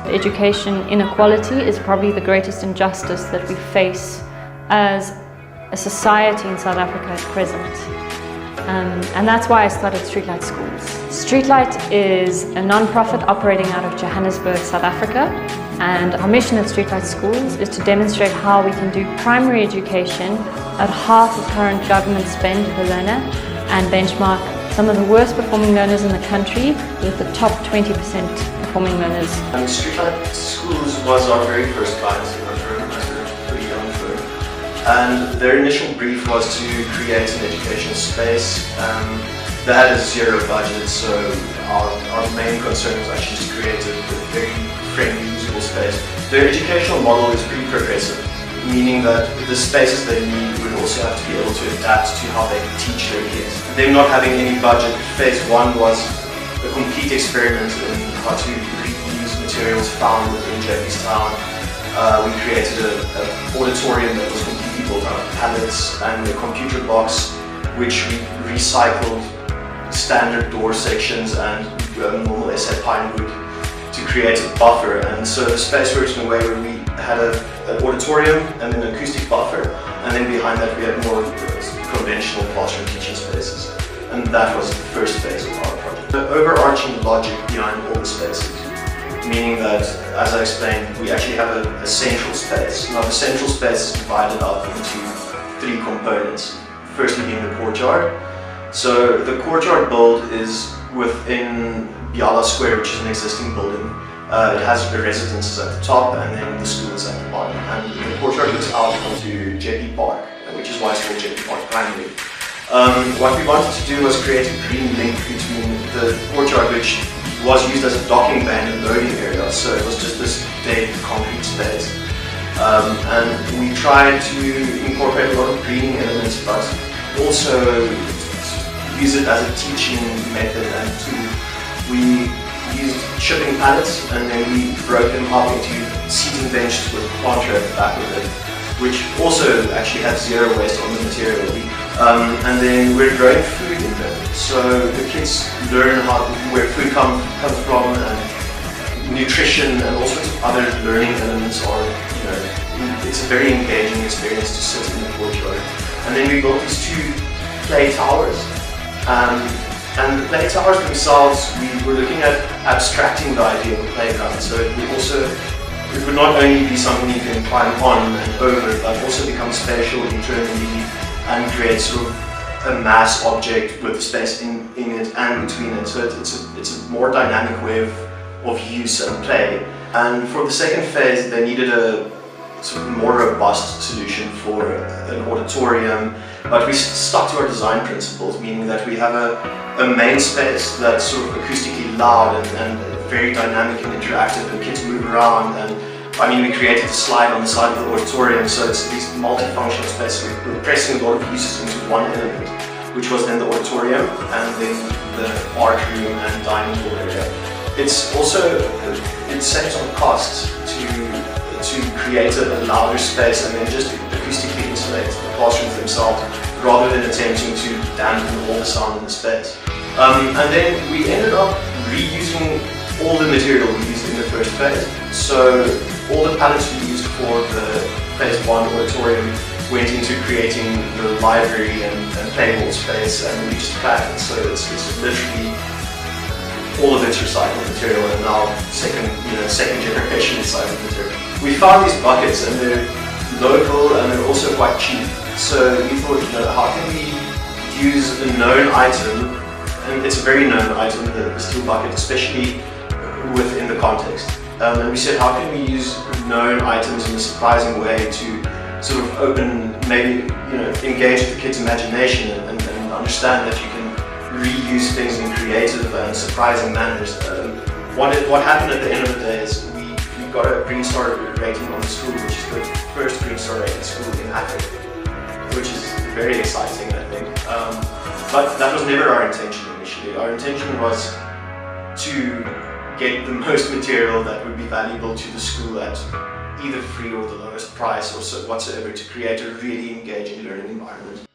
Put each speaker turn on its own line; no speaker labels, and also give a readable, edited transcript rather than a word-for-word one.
Education inequality is probably the greatest injustice that we face as a society in South Africa at present. And that's why I started Streetlight Schools. Streetlight is a non-profit operating out of Johannesburg, South Africa. And our mission at Streetlight Schools is to demonstrate how we can do primary education at half of current government spend per learner and benchmark some of the worst performing learners in the country with the top 20% performing learners.
Streetlight Schools was our very first client in our firm, as we're a pretty young firm. And their initial brief was to create an educational space that had a zero budget, so our main concern was actually just to create a very friendly, usable space. Their educational model is pretty progressive, meaning that the spaces they need would also have to be able to adapt to how they teach their kids. Them not having any budget, phase one was a complete experiment in how to reuse materials found within Jamestown. We created an auditorium that was completely built out of pallets and a computer box which we recycled standard door sections and normal SA pine wood to create a buffer. And so the space works in a way where we had an auditorium and an acoustic buffer, and then behind that we had more conventional classroom teaching spaces. And that was the first phase of our project. The overarching logic behind all the spaces, meaning that, as I explained, we actually have a central space. Now the central space is divided up into three components. Firstly being the courtyard. So the courtyard build is within Biala Square, which is an existing building. It has the residences at the top and then the school is at the bottom. And the courtyard looks out onto Jeppe Park, which is why it's called Jeppe Park Primary. What we wanted to do was create a green link between the courtyard, which was used as a docking bay and loading area, so it was just this dead concrete space. And we tried to incorporate a lot of greening elements, but also use it as a teaching method and tool. We used shipping pallets and then we broke them up into seating benches with planter at the back of it, which also actually had zero waste on the material. And then we're growing food in them, so the kids learn where food comes from, and nutrition and all sorts of other learning elements are, it's a very engaging experience to sit in the courtyard. And then we built these two play towers. And the play towers themselves, we were looking at abstracting the idea of a playground, so it would not only be something you can climb on and over, but also become spatial internally and create sort of a mass object with the space in it and between it. So it's a more dynamic way of use and play. And for the second phase, they needed a sort of more robust solution for an auditorium, but we stuck to our design principles, meaning that we have a main space that's sort of acoustically loud and very dynamic and interactive, and kids move around. And I mean, we created a slide on the side of the auditorium, so it's these multifunctional spaces. We're pressing a lot of uses into one element, which was then the auditorium and then the art room and dining hall area. It's also, it saves on costs to create a louder space and then just acoustically insulate the classrooms themselves, rather than attempting to dampen all the sound in the space. And then we ended up reusing all the material we used in the first phase. So all the pallets we used for the phase one auditorium went into creating the library and play hall space, and we just clad it. So it's literally all of it's recycled material, and now second generation recycled material. We found these buckets, and they're local and they're also quite cheap. So we thought, how can we use a known item, and it's a very known item, the steel bucket, especially within the context. And we said, how can we use known items in a surprising way to sort of open, maybe, engage with the kids' imagination and understand that you can reuse things in creative and surprising manners. What happened at the end of the day is we got a Green Star rating on the school, which is the first Green Star rated school in Africa, which is very exciting, I think. But that was never our intention initially. Our intention was to get the most material that would be valuable to the school at either free or the lowest price or whatsoever, to create a really engaging learning environment.